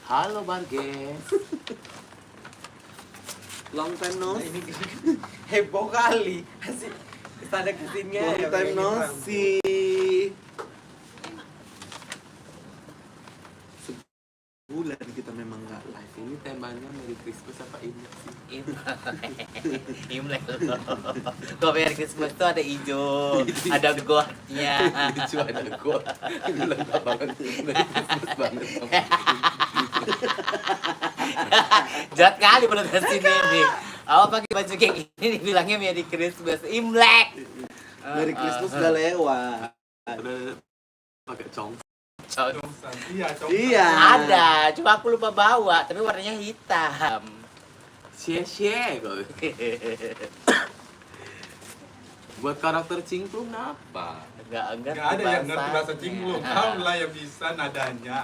Halo Barges. Long time no Ini heboh kali. Asik. Kesana kesini long ya. time no see. Sebulan kita memang nggak live. Ini temanya Merry Christmas apa Imlek sih? Imlek loh. Kok Merry Christmas tuh ada hijau, ada goldnya. Lucu ada gua. Ini lengkap banget. Merry Christmas banget. Jahat kali penonton sini nih. Awak pakai baju kayak gini dibilangnya Merry Christmas, Imlek. Merry Christmas udah lewat. Udah pakai cong. Iya. Ada, cuma aku lupa bawa, tapi warnanya hitam. Cie kok. Buat karakter cingklung apa? Enggak Nggak ada yang ngerti bahasa bahasanya. cingklung. Kau lah yang bisa nadanya.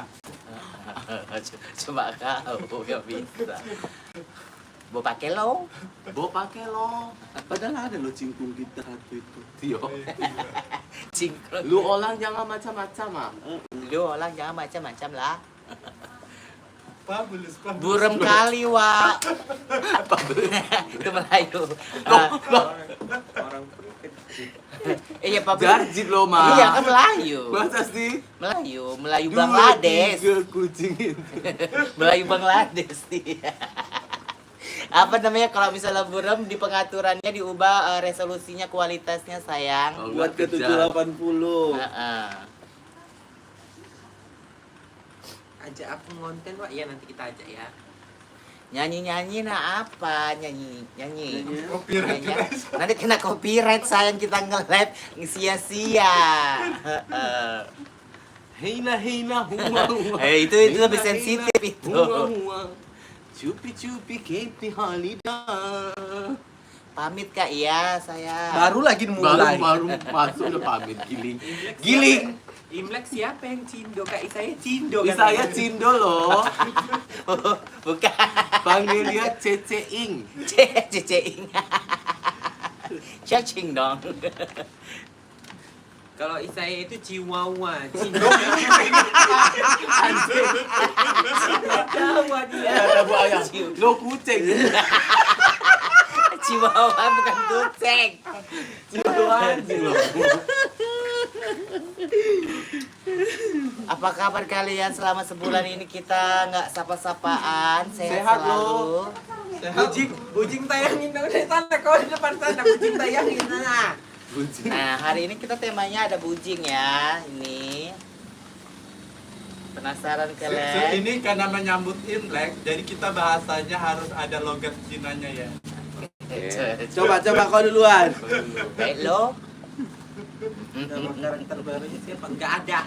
Cuma kau yang bisa. Mau pakai lo? Bo pakai lo. Padahal ada loh cingkung kita satu itu. Tio. Cingkrung. Lu orang jangan macam-macam ah. Lu orang jangan macam-macam lah. Fabulous. Burem kali, Wak. Itu Melayu. Orang Iya, Pak. Jarjit lo mah. Iya, kan Melayu. Masa sih? Melayu Bangladesh. 2, 3 kucing itu. Melayu Bangladesh dia. Apa namanya kalau misalnya burem di pengaturannya diubah resolusinya kualitasnya sayang. Oh, Buat ke 780. Heeh. ajak aku ngonten, Wak. Iya, nanti kita ajak ya. Nyanyi nah apa nyanyi. Copyright. Nyanyi. Nanti kena copyright sayang kita nge-live sia-sia. Heeh. Heina hua hua. Itu lebih sensitif itu. Hua hua. Cupi kepi halida. Pamit Kak, iya saya. Baru lagi mulai. Baru masuk udah pamit giling. Giling. Imlek siapa yang cindo? Kak Isaya cindo kan? Saya Cindo loh. Bukan. Panggil dia Ceceing. Ceceing. Cacing dong. Kalau Isaya itu Chihuahua, cindo. Jawa dia. Ada bu ayam. Lo kucing. Chihuahua bukan kucing. Cindo anjing lo. Apa kabar kalian selama sebulan ini kita nggak sapa-sapaan, sehat Sehat, selalu. Bujing tayangin dong di sana, kau di depan sana, bujing tayangin sana. Kucing. Nah, hari ini kita temanya ada bujing ya. Ini penasaran kalian? Ini karena menyambut Imlek, jadi kita bahasanya harus ada logat Cinanya ya. Coba kau duluan. Baik lo. Nama karakter barunya siapa? Enggak ada.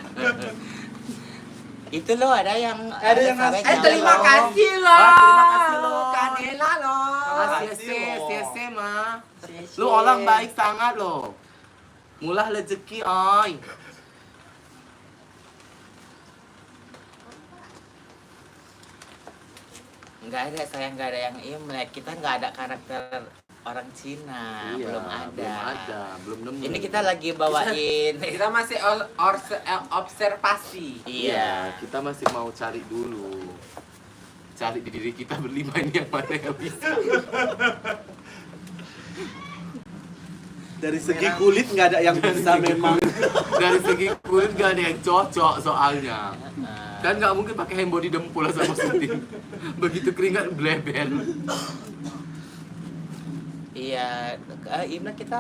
Itu lo ada yang ngasih. Terima kasih loh. Terima kasih loh. Kanela loh. Sese mah. Lu orang baik sangat loh. Mulah rezeki oi. Nggak ada, saya nggak ada yang Imlek. Kita nggak ada karakter orang Cina, Iya, belum ada. belum nemu. Ini kita lagi bawain. Kita masih observasi. Iya. Kita masih mau cari dulu. Cari di diri kita berlima ini yang mana yang bisa. Dari segi kulit nggak ada yang bisa memang. Dari segi kulit gak ada yang cocok soalnya. Dan nggak mungkin pakai hand body dempul sama syuting. Begitu keringat bleber. Iya, Imlek kita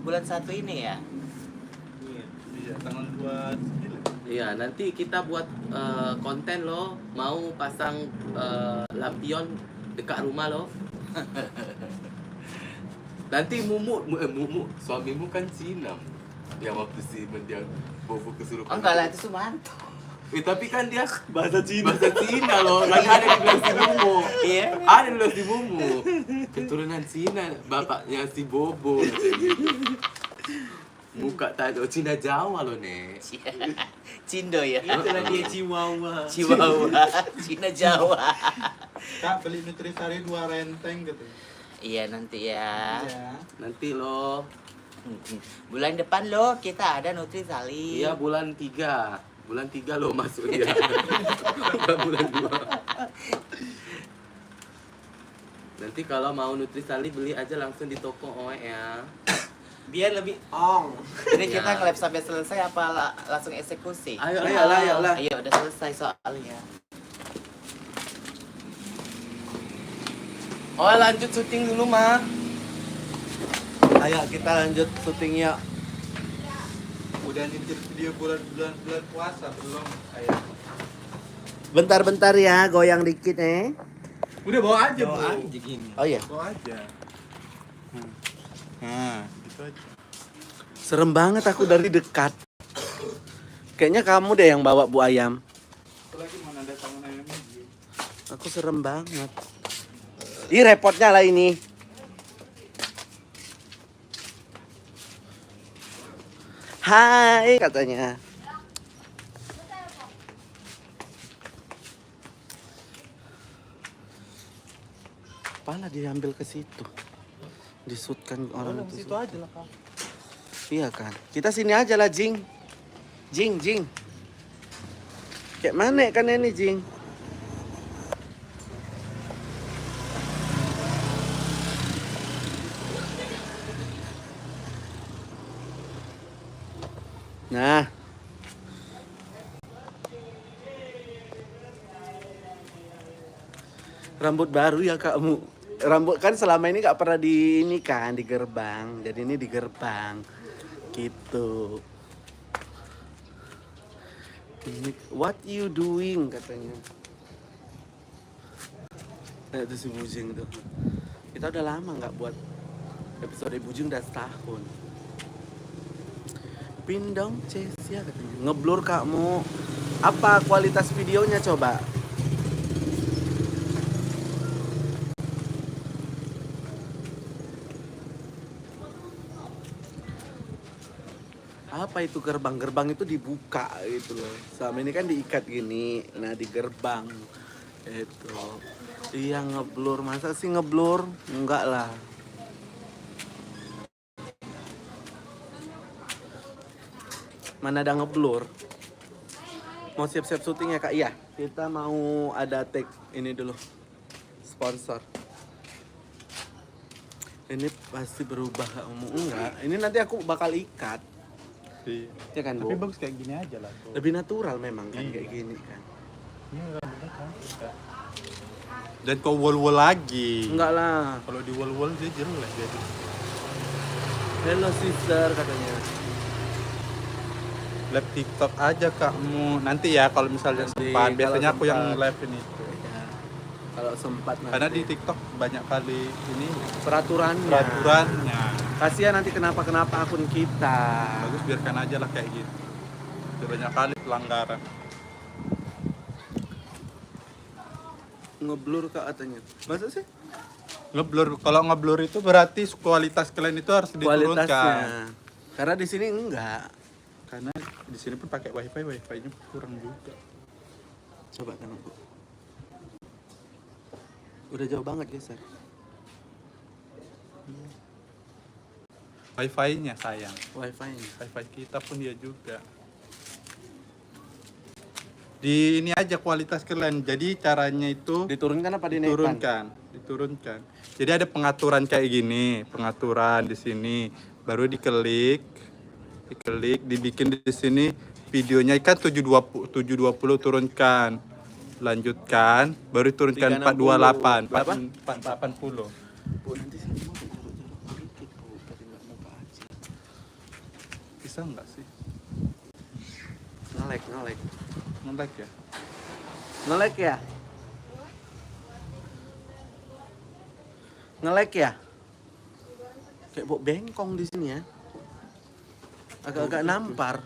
bulan 1 ini ya. Iya, tanggal 2. Iya, nanti kita buat konten loh. Mau pasang lampion dekat rumah loh. Nanti Mumu, suamimu kan Cina. Yang waktu si mendiang bobo kesurupan. Oh enggak lah, itu Sumanto. Tapi kan dia Bahasa Cina. bahasa Cina loh. Kan ada di bilang si Mumu. Iya. Ada di bilang si Mumu. Keturunan Cina, bapaknya si Bobo. Muka tato Cina Jawa loh, Nek. Cindo ya. Itulah dia Chihuahua. Chihuahua, Cina Jawa. Kak, beli Nutrisari 2 renteng gitu. Iya nanti ya. Iya. Nanti loh. Bulan depan loh kita ada Nutrisari. Iya bulan 3. Bulan 3 loh masuk dia. buka bulan 2. Nanti kalau mau Nutrisari beli aja langsung di toko Oe ya. Biar lebih Ong. Jadi kita Ya. nge-live sampai selesai apa langsung eksekusi? Ayo Ayolah. Ayo udah selesai soalnya. Oh lanjut syuting dulu mah. Ayo kita lanjut syutingnya. Udah nyetir video bulan puasa belum? Kayak Bentar-bentar ya, goyang dikit udah bawa aja, Bawa Bu. aja gini. Oh iya. Bawa aja. Nah, gitu aja. Serem banget aku dari dekat. Kayaknya kamu deh yang bawa Bu Ayam. Lagi mana ada tangan ayam lagi. Aku serem banget. Ih, repotnya lah ini. Hai katanya. Apalah dia ambil ke situ. Disutkan orang itu. Situ aja lah kamu. Iya kan. Kita sini aja lah, Jing. Jing. Kayak mana kan ini, Jing? Nah. Rambut baru ya kamu. Rambut kan selama ini gak pernah di ini kan di gerbang. Jadi ini di gerbang. Gitu. Ini what you doing katanya. Nah, itu si Bujing tuh. Kita udah lama nggak buat episode Bujing, udah setahun. Pindong Cesia katanya. Ngeblur kamu. Apa kualitas videonya coba? Apa itu gerbang? Gerbang itu dibuka gitu loh. Selama ini kan diikat gini. Nah, di gerbang itu. Iya, ngeblur. Masa sih ngeblur? Enggak lah. Mana ada ngeblur? Mau siap-siap syuting ya, Kak? Iya. Kita mau ada take ini dulu. Sponsor. Ini pasti berubah kamu. Enggak. Ini nanti aku bakal ikat. Iya. Ya kan, Tapi Bu? bagus kayak gini aja lah, Bu. Lebih natural memang kan Iya. kayak gini kan. Ini rambutnya kan. Dan kau wol-wol lagi. Enggak lah. Kalau di wol-wol dia jelek jadi. Hello sister katanya. Live TikTok aja kamu. Nanti ya kalau misalnya Nanti, sempat. kalau Biasanya aku yang sempat. live ini itu. Ya, kalau sempat nanti. Karena di TikTok banyak kali ini peraturannya. peraturannya. Kasihan nanti kenapa akun kita. Bagus biarkan aja lah kayak gitu. Udah banyak kali pelanggaran. Ngeblur Kak katanya. Masa sih? Ngeblur, kalau ngeblur itu berarti kualitas kalian itu harus diturunkan. Kualitasnya. Karena di sini enggak. Karena di sini pun pakai wifi-nya kurang juga. Coba kan aku. Udah jauh banget geser. Wifi-nya sayang. Wifi-nya. Wifi kita pun dia juga. Di ini aja kualitas kalian. Jadi caranya itu Diturunkan apa dinaikkan? diturunkan. Jadi ada pengaturan kayak gini, pengaturan di sini, baru diklik, dibikin di sini videonya kan 720 turunkan. Lanjutkan, baru turunkan 428, Berapa? 480. Bu, nanti sini mau taruh dikit, Bu. Tapi nggak mau aja. Bisa nggak sih? Nge-lag. Nge-lag ya? Nge-lag ya? Nge-lag ya? Kayak bok bengkong di sini ya. Agak-agak nampar.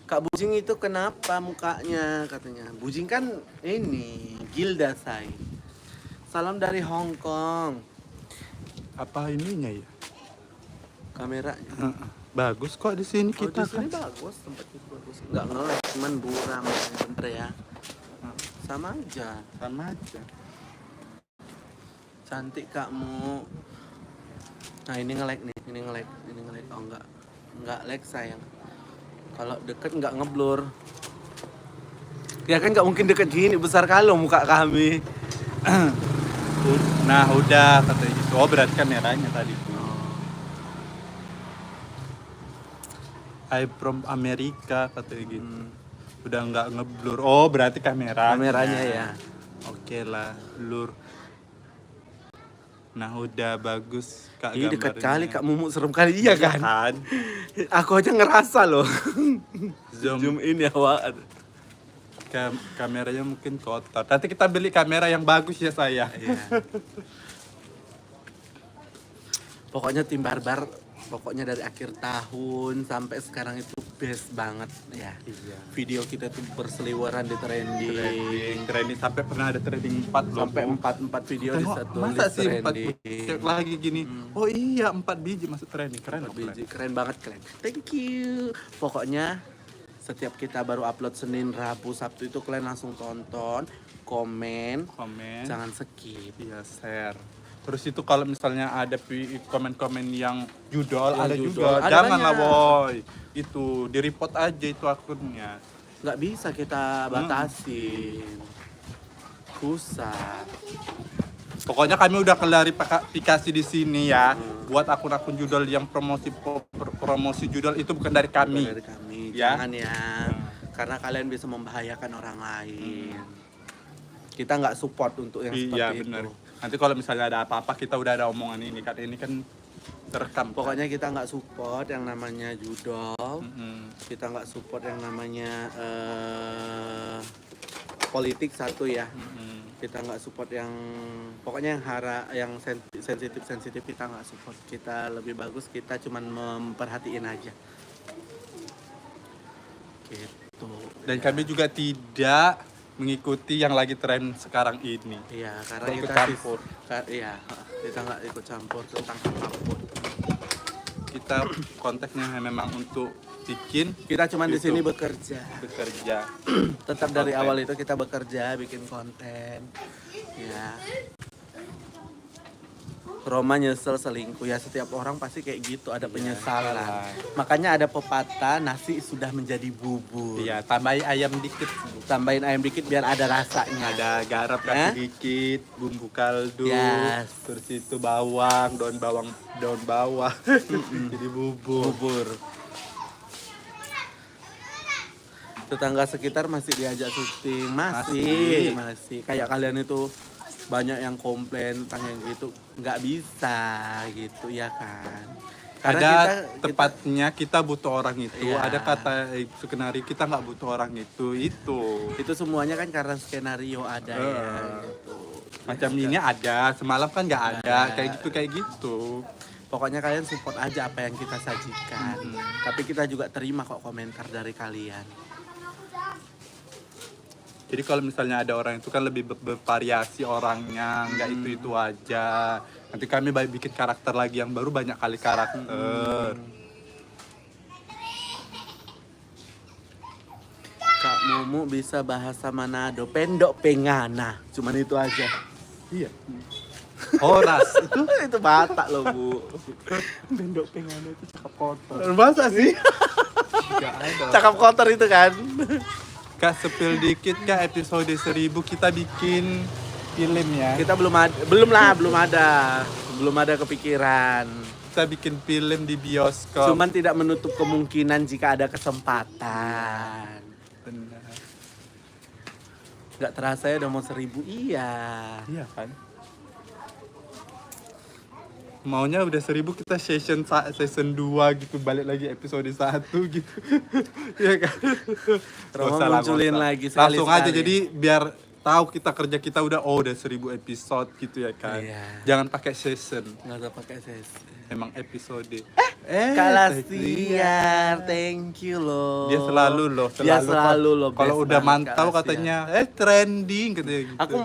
Kak Bujing itu kenapa mukanya katanya? Bujing kan ini Gilda say. Salam dari Hong Kong. Apa ininya ya? Kameranya. Bagus kok di sini Oh, kita di sini kan. bagus, tempat itu bagus. Enggak nge-lag, cuman buram bener ya. Sama aja. Sama aja. Cantik kakmu. Nah, ini nge-lag nih, ini nge-lag. Oh enggak lag sayang. Kalau deket enggak ngeblur. Ya kan nggak mungkin deket gini, besar kali loh muka kami. Nah udah katanya gitu. Oh berarti kameranya tadi. I from Amerika katanya gitu. Udah nggak ngeblur. Oh berarti Kameranya ya. Oke lah, blur. Nah udah bagus Kak Ih dekat gambarnya. kali Kak Mumu, serem kali iya kan? Kan? Aku aja ngerasa loh. Zoom. Zoom in ya Wak. Kameranya mungkin kotor. Nanti kita beli kamera yang bagus ya saya. Iya. Pokoknya tim Barbar, pokoknya dari akhir tahun sampai sekarang itu best banget ya. Iya. Video kita tuh berseliweran di Trending sampai pernah ada trending 4 loh. sampai 4 video di Tengok, satu masa list sih 4 trending. biji lagi gini? Oh iya 4 biji masuk trending. Keren loh. Biji, keren banget keren. Thank you. Pokoknya setiap kita baru upload Senin, Rabu, Sabtu itu kalian langsung tonton, komen, Komen. jangan skip. Iya share. Terus itu kalau misalnya ada komen-komen yang judol, Yang ada judol, juga. ada Janganlah banyak. boy. Itu di report aja itu akunnya. Nggak bisa kita batasin. Susah. Pokoknya kami udah klarifikasi di sini ya. Buat akun-akun judol yang promosi judol itu bukan dari kami. Dari kami, Ya. jangan ya. Karena kalian bisa membahayakan orang lain. Kita nggak support untuk yang seperti Iya itu. benar. Nanti kalau misalnya ada apa-apa kita udah ada omongan ini kan terekam. Pokoknya kita nggak support yang namanya judol. Kita nggak support yang namanya politik satu ya. Kita nggak support yang pokoknya yang sensitif kita nggak support. Kita lebih bagus kita cuman memperhatiin aja. Gitu. Dan kami juga tidak mengikuti yang lagi tren sekarang ini. Iya, karena Ikut kita campur. Iya, kita nggak ikut campur tentang apapun. Kita konteksnya memang untuk bikin Kita cuman di sini YouTube. bekerja. bekerja. Tetap dari Konten. awal itu kita bekerja, bikin konten. Ya. Roma nyesel selingkuh ya, setiap orang pasti kayak gitu, ada penyesalan. Makanya ada pepatah nasi sudah menjadi bubur. Iya, tambahin ayam dikit. Tambahin ayam dikit biar ada rasanya. Ada garam Ya. kasih dikit, bumbu kaldu, Yes. terus itu bawang, daun bawang. Jadi bubur. Bubur. Tetangga sekitar masih diajak syuting, masih. Kayak kalian itu banyak yang komplain tentang yang gitu, nggak bisa gitu ya kan. Ada tepatnya kita butuh orang itu. Iya. Ada kata skenario kita nggak butuh orang itu. Itu semuanya kan karena skenario ada ya. Gitu. Macam ini ada, semalam kan nggak ada. Kayak gitu. Pokoknya kalian support aja apa yang kita sajikan. Tapi kita juga terima kok komentar dari kalian. Jadi kalau misalnya ada orang itu kan lebih bervariasi orangnya, nggak itu aja. Nanti kami bikin karakter lagi yang baru, banyak kali karakter. Kak Mumu bisa bahasa Manado, pendok pengana. Cuman itu aja. Iya. Horas itu Itu Batak loh, Bu. Pendok pengana itu cakap kotor. masa sih? Cakap kotor itu kan. Kak sepil dikit Kak, episode 1000 kita bikin film ya. Kita belum ada kepikiran. Kita bikin film di bioskop. Cuman tidak menutup kemungkinan jika ada kesempatan. Benar. Gak terasa ya udah mau 1000. Iya. Iya kan? Maunya udah 1000 kita season 2 gitu, balik lagi episode 1 gitu. Iya kan? Roma Nggak usah lah, munculin nggak usah. lagi Langsung aja sekali-sekali. jadi biar tahu kita kerja udah udah 1000 episode gitu ya kan. Iya. Jangan pakai season, Nggak usah pakai sesi. emang episode. Kak Lastiar, thank you loh. Dia selalu loh, Dia selalu loh. Kalau best udah banget, mantau Kak Lastiar. katanya, trending katanya gitu.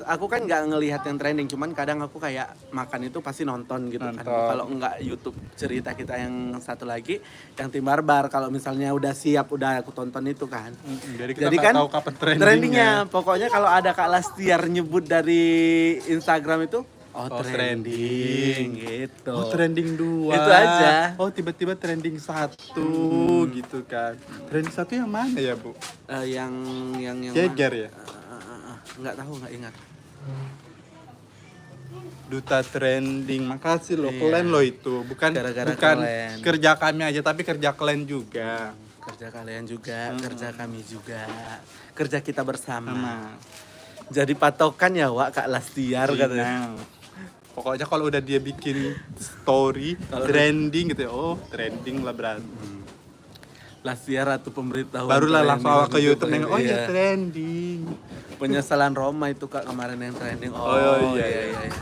Aku kan nggak ngelihat yang trending, cuman kadang aku kayak makan itu pasti nonton gitu kan. Nonton. Kalau nggak YouTube cerita kita yang satu lagi, yang Tim Barbar, kalau misalnya udah siap, udah aku tonton itu kan. Jadi kita Jadi nggak kan tahu kapan trendingnya. trendingnya, pokoknya kalau ada Kak Lastiar nyebut dari Instagram itu, Oh, trending gitu. Oh, trending 2. Itu aja. Oh, tiba-tiba trending 1 gitu kan. Trending 1 yang mana ya, Bu? Yang Geger ya? nggak tahu, nggak ingat. Duta trending. Makasih loh, Iya. kalian loh itu. Bukan Gara-gara bukan kalian. kerja kami aja tapi kerja kalian juga. Kerja kalian juga, kerja kami juga, kerja kita bersama. Sama. Jadi patokan ya Wak Kak Lastiar katanya. Nah, pokoknya kalau udah dia bikin story trending gitu ya, oh trending lah berarti. Lastiar atau pemberitahuan. Barulah langsung awak ke trending YouTube nengok, oh iya. ya trending. Penyesalan Roma itu Kak kemarin yang trending. Oh, iya.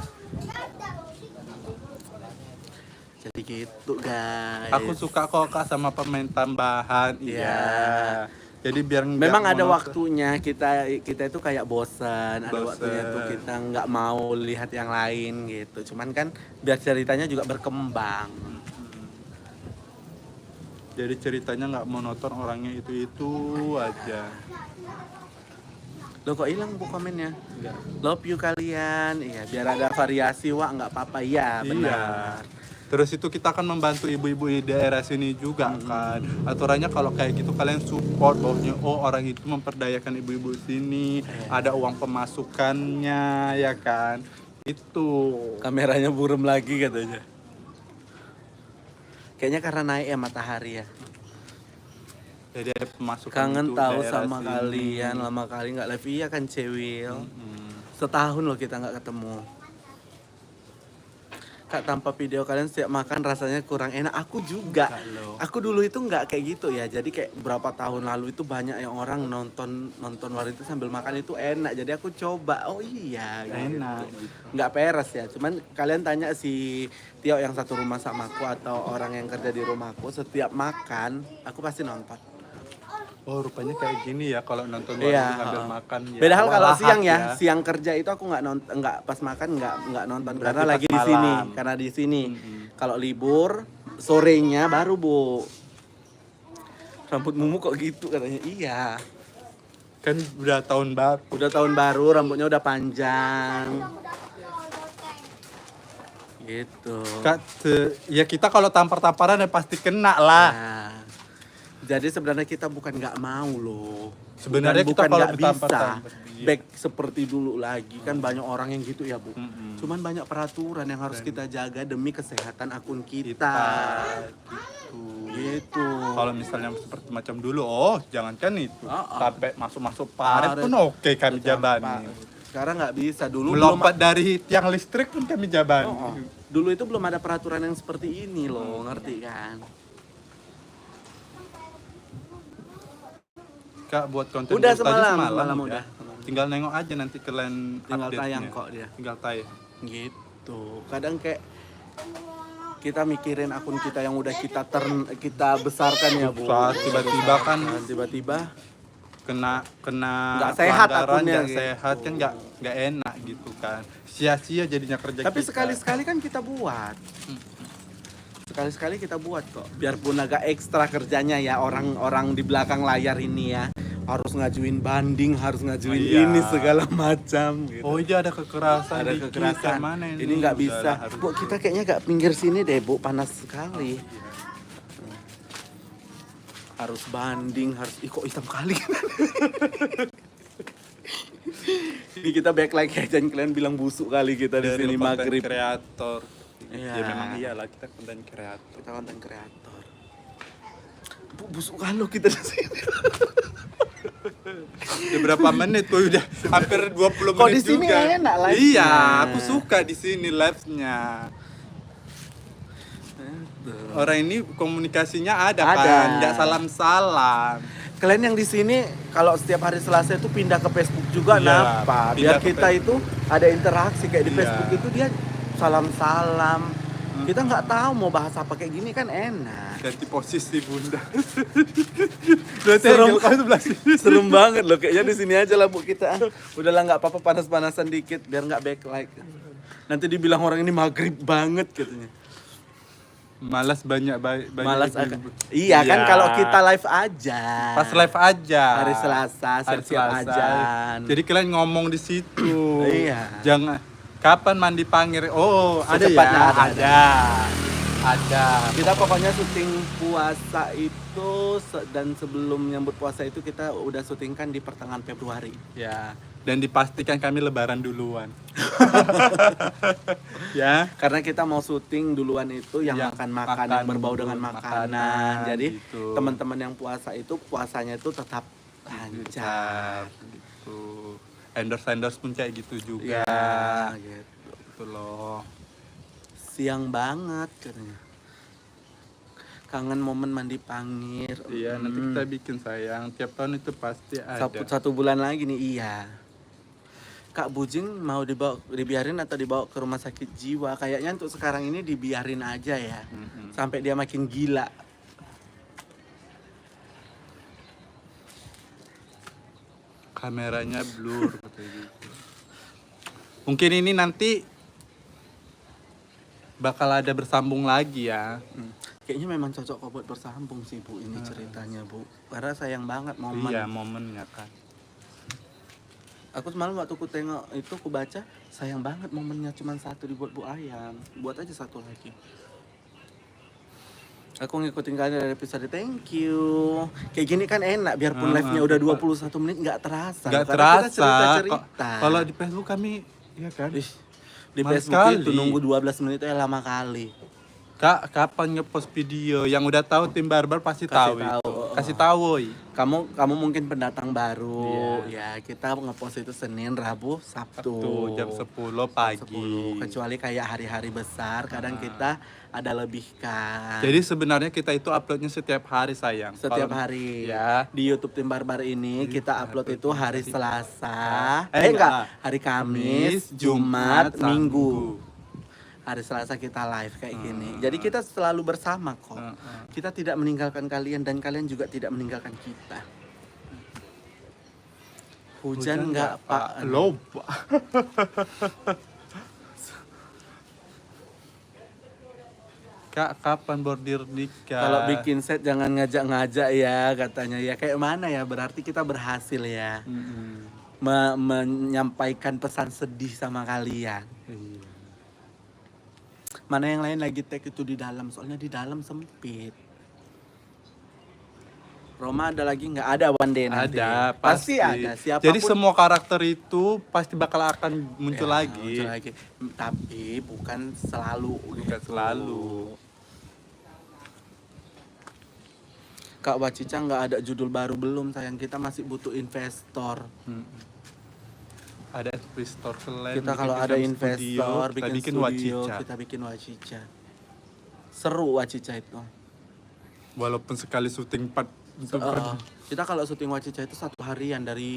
Jadi gitu guys. Aku suka kok Kak sama pemain tambahan. Iya. Iya. Jadi biar nggak Memang ada monoton. waktunya kita itu kayak bosan, ada Bosan. waktunya tuh kita nggak mau lihat yang lain gitu. Cuman kan biar ceritanya juga berkembang. Jadi ceritanya nggak monoton, orangnya itu aja. Lo kok hilang bu komennya? Enggak. Love you kalian, iya biar ada variasi Wak nggak apa-apa ya benar. Iya. Terus itu kita akan membantu ibu-ibu di daerah sini juga kan. Aturannya kalau kayak gitu kalian support bahwasanya oh orang itu memperdayakan ibu-ibu sini, ada uang pemasukannya ya kan. Itu. Kameranya burem lagi katanya. Kayaknya karena naik ya matahari ya. Jadi ada pemasukan Kangen untuk tahu daerah sama sini. kalian, lama kali nggak live. Iya kan Cewil. Setahun loh kita nggak ketemu. Kak tanpa video kalian setiap makan rasanya kurang enak. Aku juga. Aku dulu itu nggak kayak gitu ya. Jadi kayak berapa tahun lalu itu banyak yang orang nonton war itu sambil makan itu enak. Jadi aku coba. Oh iya. Gitu. Enak. Nggak peres ya. Cuman kalian tanya si Tio yang satu rumah sama aku atau orang yang kerja di rumahku, setiap makan aku pasti nonton. Oh rupanya kayak gini ya kalau nonton Iya, warung sambil makan ya. Beda hal kalau Lahap siang ya, siang kerja itu aku nggak nonton, nggak pas makan nggak nonton Berarti karena pas lagi di sini, malam. karena di sini. Kalau libur sorenya baru bu. Rambut Mumu kok gitu katanya. Iya. Kan udah tahun baru. Udah tahun baru, rambutnya udah panjang. Gitu. Kak, ya kita kalau tampar-tamparan ya pasti kena lah. Nah, jadi sebenarnya kita bukan nggak mau loh. Sebenarnya kita bukan kalau nggak bisa ditampar-tampar, iya. back seperti dulu lagi kan banyak orang yang gitu ya bu. Cuman banyak peraturan yang harus kita jaga demi kesehatan akun kita. Gitu. Kalau misalnya seperti macam dulu, oh jangankan itu, Oh. sampai masuk-masuk paret Paret. pun oke kami jabani. Sekarang nggak bisa dulu. Melompat dari tiang listrik pun kami jabani. Oh. Dulu itu belum ada peraturan yang seperti ini loh, ngerti kan? Kak buat konten Udah baru tadi semalam udah. udah. Tinggal nengok aja nanti kalian Tinggal update-nya. tayang kok dia. Tinggal tayang. Gitu. Kadang kayak kita mikirin akun kita yang udah kita besarkan ya bu. Saat tiba-tiba kan Tiba-tiba kena Nggak sehat pelanggaran, akunnya nggak gitu. sehat kan nggak enak gitu kan. Sia-sia jadinya kerja tapi kita. sekali-sekali kan kita buat. Sekali-sekali kita buat kok. Biarpun agak ekstra kerjanya ya orang-orang di belakang layar ini ya. Harus ngajuin banding, harus ngajuin Iya. ini segala macam gitu. Oh iya ada kekerasan Ada dikit, kekerasan. mana Ini nggak Udahlah, bisa. harus- Bu, kita kayaknya nggak pinggir sini deh, Bu. Panas sekali. Harus banding, harus kok hitam kali. Ini kita backlight aja, kalian bilang busuk kali kita di dari sini konten maghrib. kreator. Iya. Ya memang iyalah kita konten kreator. Kita konten kreator. Bu, busuk kalau kita di sini. Udah berapa menit tuh udah hampir 20 Kok menit di sini juga. enak live-nya? Iya, aku suka di sini live-nya. Orang ini komunikasinya ada. Ada. Kan, nggak salam-salam. Kalian yang di sini kalau setiap hari Selasa itu pindah ke Facebook juga Iya, kenapa? pindah Biar ke kita itu ada interaksi kayak di Iya. Facebook itu dia salam-salam. Kita nggak tahu mau bahas apa kayak gini kan enak. Ganti posisi bunda. Serem. Kamu sebelah sini. Serem banget loh kayaknya di sini aja lah Bu kita. Udahlah nggak apa-apa panas-panasan dikit biar nggak backlight. Nanti dibilang orang ini maghrib banget katanya. Malas banyak Malas ibu-ibu. Iya kan Iya. kalau kita live aja. Pas live aja. Hari Selasa Hari siap-siap Selasa. ajan. Jadi kalian ngomong di situ. Iya. Jangan Kapan mandi pangir? Oh, ada ya? Secepatnya Ada. Kita pokoknya syuting puasa itu dan sebelum nyambut puasa itu kita udah syutingkan di pertengahan Februari. Ya. Dan dipastikan kami lebaran duluan. Ya. Karena kita mau syuting duluan itu yang Yang makan-makan yang berbau dengan makanan. Jadi gitu. teman-teman yang puasa itu puasanya itu tetap lancar. Gitu. Endorse pun kayak gitu juga. Ya, gitu. Gitu loh. Siang banget katanya. Kangen momen mandi pangir. Iya, nanti kita bikin sayang. Tiap tahun itu pasti ada. Satu bulan lagi nih, iya. Kak Bujing mau dibiarin atau dibawa ke rumah sakit jiwa? Kayaknya untuk sekarang ini dibiarin aja ya. Sampai dia makin gila. Kameranya blur katanya gitu. Mungkin ini nanti bakal ada bersambung lagi ya. Kayaknya memang cocok kok buat bersambung sih Bu ini ceritanya Bu. Karena sayang banget momen. Iya, momennya kan. Aku semalam waktu ku tengok itu ku baca sayang banget momennya cuma satu dibuat Bu Ayam. Buat aja satu lagi. Aku ngikutin kalian dari episode, thank you. Kayak gini kan enak, biarpun live-nya udah 21 menit nggak terasa. Nggak Karena kita terasa. cerita-cerita. Kalau di Facebook kami, ya kan. Ih, di Males Facebook itu sekali. nunggu 12 menit itu lama kali. Kak, kapan ngepost video? Yang udah tahu tim Barbar pasti Kasih tahu. tahu. Itu. Kasih tahu, woy. Kamu mungkin pendatang baru. Iya. Ya, kita ngepost itu Senin, Rabu, Sabtu. Tuh, jam 10 pagi. 10. Kecuali kayak hari-hari besar, kadang kita ada lebihkan. Jadi sebenarnya kita itu uploadnya setiap hari sayang. Setiap Kalau- hari Ya. di YouTube Tim Barbar ini kita upload itu hari Selasa, enggak. hari Kamis, Jumat, Minggu. Hari Selasa kita live kayak gini. Jadi kita selalu bersama kok. Kita tidak meninggalkan kalian dan kalian juga tidak meninggalkan kita. Hujan enggak Pak? Lupa. Kak, kapan bordir nikah? Kalau bikin set jangan ngajak-ngajak ya katanya ya. Kayak mana ya? Berarti kita berhasil ya. Menyampaikan pesan sedih sama kalian. Iya. Mana yang lain lagi tag itu di dalam, soalnya di dalam sempit. Roma ada lagi nggak? Ada one day nanti. Ada, pasti ada. Siapapun Jadi semua karakter itu pasti bakal akan muncul ya, lagi. muncul lagi. Tapi bukan selalu. Bukan selalu. Kak Wacica nggak ada judul baru belum, sayang, kita masih butuh investor. Ada investor selain Kita bikin kalau ada film investor, studio, kita bikin studio, Wacica. kita bikin Wacica. Seru Wacica itu. Walaupun sekali syuting 4 Kita kalau syuting Wacica itu satu harian dari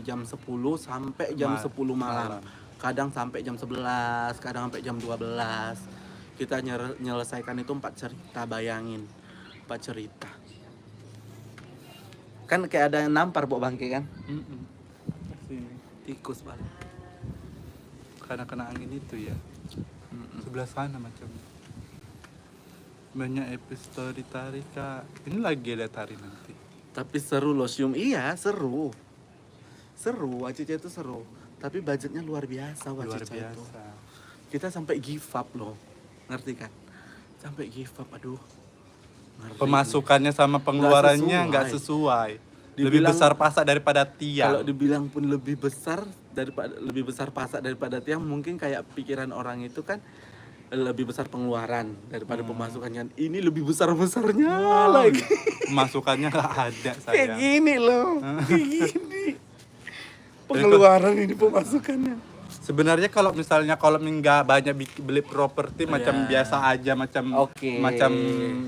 jam 10 sampai jam 10 malam. Kadang sampai jam 11, kadang sampai jam 12. Kita nyelesaikan itu 4 cerita, bayangin. 4 cerita. Kan kayak ada yang nampar Bok Bangke kan? Tikus balik. Karena kena angin itu ya. Sebelah sana macam. Banyak episode tarik Kak. Ini lagi ada tari nanti. Tapi seru loh, Syum. Iya, seru. Seru, Wacica itu seru. Tapi budgetnya luar biasa Luar Wacica itu. biasa. Kita sampai give up loh. Ngerti kan? Sampai give up, aduh. Ngeri Pemasukannya sama pengeluarannya nggak sesuai. Lebih Dibilang- besar pasak daripada nih. tiang. Kalau dibilang pun lebih besar pasak daripada tiang, mungkin kayak pikiran orang itu kan lebih besar pengeluaran daripada pemasukannya. Ini lebih besar-besarnya lagi. Pemasukannya nggak ada Kayak sayang. gini loh. Kayak gini. Pengeluaran ini pemasukannya. Sebenarnya kalau misalnya kalau nggak banyak beli properti macam biasa aja, macam Oke. macam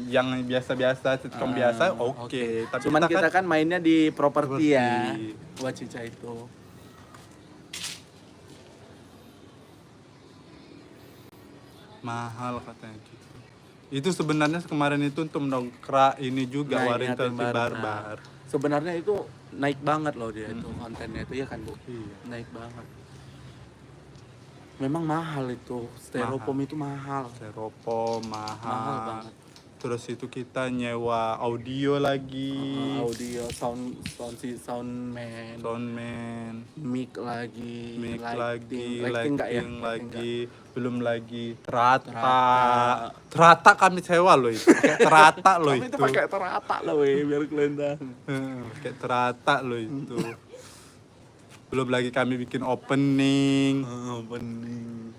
yang biasa-biasa sitcom biasa, oke. Tapi Cuman kita kan mainnya di properti ya. Properti. Wacica itu. mahal katanya gitu. Itu sebenarnya kemarin itu untuk mendongkrak ini juga Naiknya Warrington Tim Barbar. Sebenarnya itu naik banget loh dia itu kontennya itu ya kan Bu. Iya. Naik banget. Memang mahal itu. Styrofoam itu mahal. Styrofoam Mahal mahal. banget. Terus itu kita nyewa audio lagi, Audio, soundman, mic lagi, mic lighting, lagi, lighting nggak ya? lighting Lighting nggak? lagi, belum lagi terata kami sewa loh itu, kayak terata loh Tapi itu, itu pakai terata loh, biar kelihatan. kayak terata loh itu. Belum lagi kami bikin opening. Bening.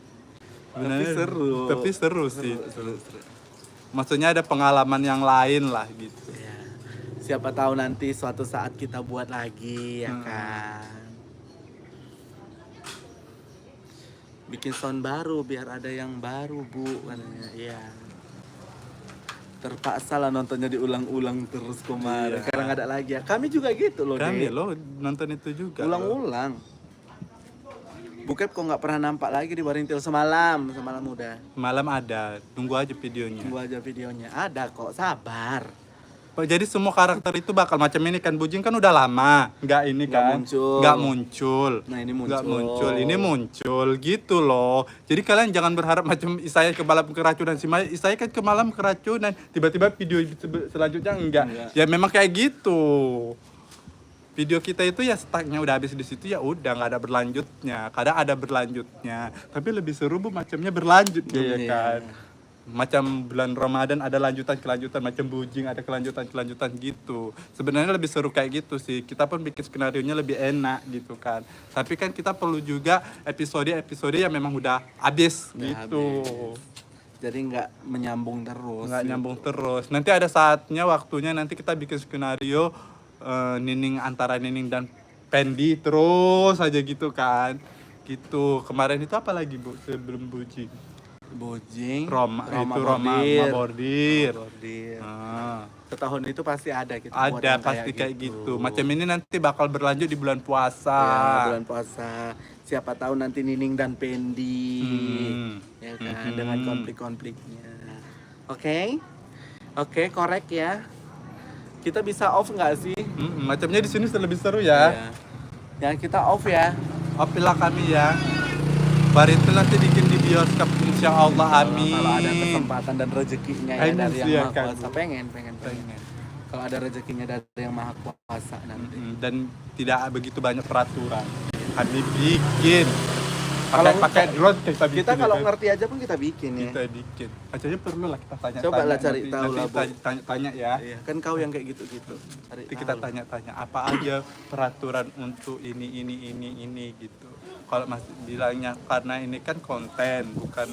Sebenarnya- seru. Tapi seru sih. Seru. Maksudnya ada pengalaman yang lain lah gitu. Ya. Siapa tahu nanti suatu saat kita buat lagi ya kan. Bikin sound baru biar ada yang baru, Bu, katanya. Iya. Terpaksa lah nontonnya diulang-ulang terus kemarin. Iya. Karena nggak ada lagi ya. Kami juga gitu loh, Kami Dek. lo nonton itu juga. loh. Ulang-ulang. Bukep kok nggak pernah nampak lagi di Warintil semalam udah. Malam ada, tunggu aja videonya. Tunggu aja videonya. Ada kok, sabar. Oh, jadi semua karakter itu bakal macam ini kan. Bujing kan udah lama nggak ini Nggak kan, muncul. nggak muncul. Nah, ini Nggak muncul. muncul, ini muncul gitu loh. Jadi kalian jangan berharap macam Isaya ke malam keracunan. Si Isaya kan ke malam keracunan, tiba-tiba video selanjutnya enggak. Enggak. Ya memang kayak gitu. Video kita itu ya stucknya udah habis di situ ya udah nggak ada berlanjutnya. Kadang ada berlanjutnya, tapi lebih seru bu macamnya berlanjut ya Iya. kan. Macam bulan Ramadan ada kelanjutan, macam Bujing ada kelanjutan gitu. Sebenarnya lebih seru kayak gitu sih. Kita pun bikin skenarionya lebih enak gitu kan. Tapi kan kita perlu juga episode yang memang udah habis Udah gitu. Jadi nggak menyambung terus. Nggak gitu. nyambung terus. Nanti ada saatnya waktunya nanti kita bikin skenario antara Nining dan Pendi terus aja gitu kan. Gitu. Kemarin itu apa lagi Bu sebelum Bujing? Bojing, Roma Bordir. Bordir. Bordir. Ah. Setahun itu pasti ada kita buat Ada yang pasti kayak gitu. Macam ini nanti bakal berlanjut di bulan puasa. Ya, bulan puasa. Siapa tahu nanti Nining dan Pendi, ya kan, dengan konflik-konfliknya. Oke, korek ya. Kita bisa off nggak sih? Macamnya di sini lebih seru ya. Ya kita off ya. Opilah kami ya. Baru itu nanti bikin di bioskop insya Allah amin. Kalau ada kesempatan dan rezekinya ya Amin dari sih, yang ya maha kan, kuasa. Bu. Pengen. Kalau ada rezekinya dari yang maha kuasa nanti. Dan tidak begitu banyak peraturan. Kami bikin. Kalau Pakai drone kita bikin. Kita kalau ya kan? ngerti aja pun kita bikin ya. Kita bikin. Acanya perlu lah kita tanya. Coba lah cari tahu lah, Bu. Tanya ya. Iya, kan kau yang kayak gitu-gitu. Cari Nanti kita tahu. tanya-tanya apa aja peraturan untuk ini gitu. Kalau masih bilangnya karena ini kan konten bukan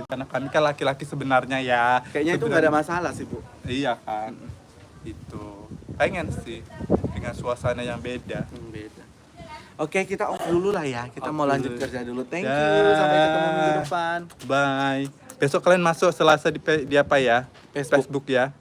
karena kami kan laki-laki sebenarnya ya. Kayaknya itu nggak ada masalah sih, Bu. Iya kan. Itu pengen sih dengan suasana yang beda. Beda. Oke, kita off dulu lah ya. Kita mau Off lanjut dulu. kerja dulu. Thank Dah. you. Sampai ketemu minggu depan. Bye. Besok kalian masuk Selasa di apa ya? Facebook. Facebook ya.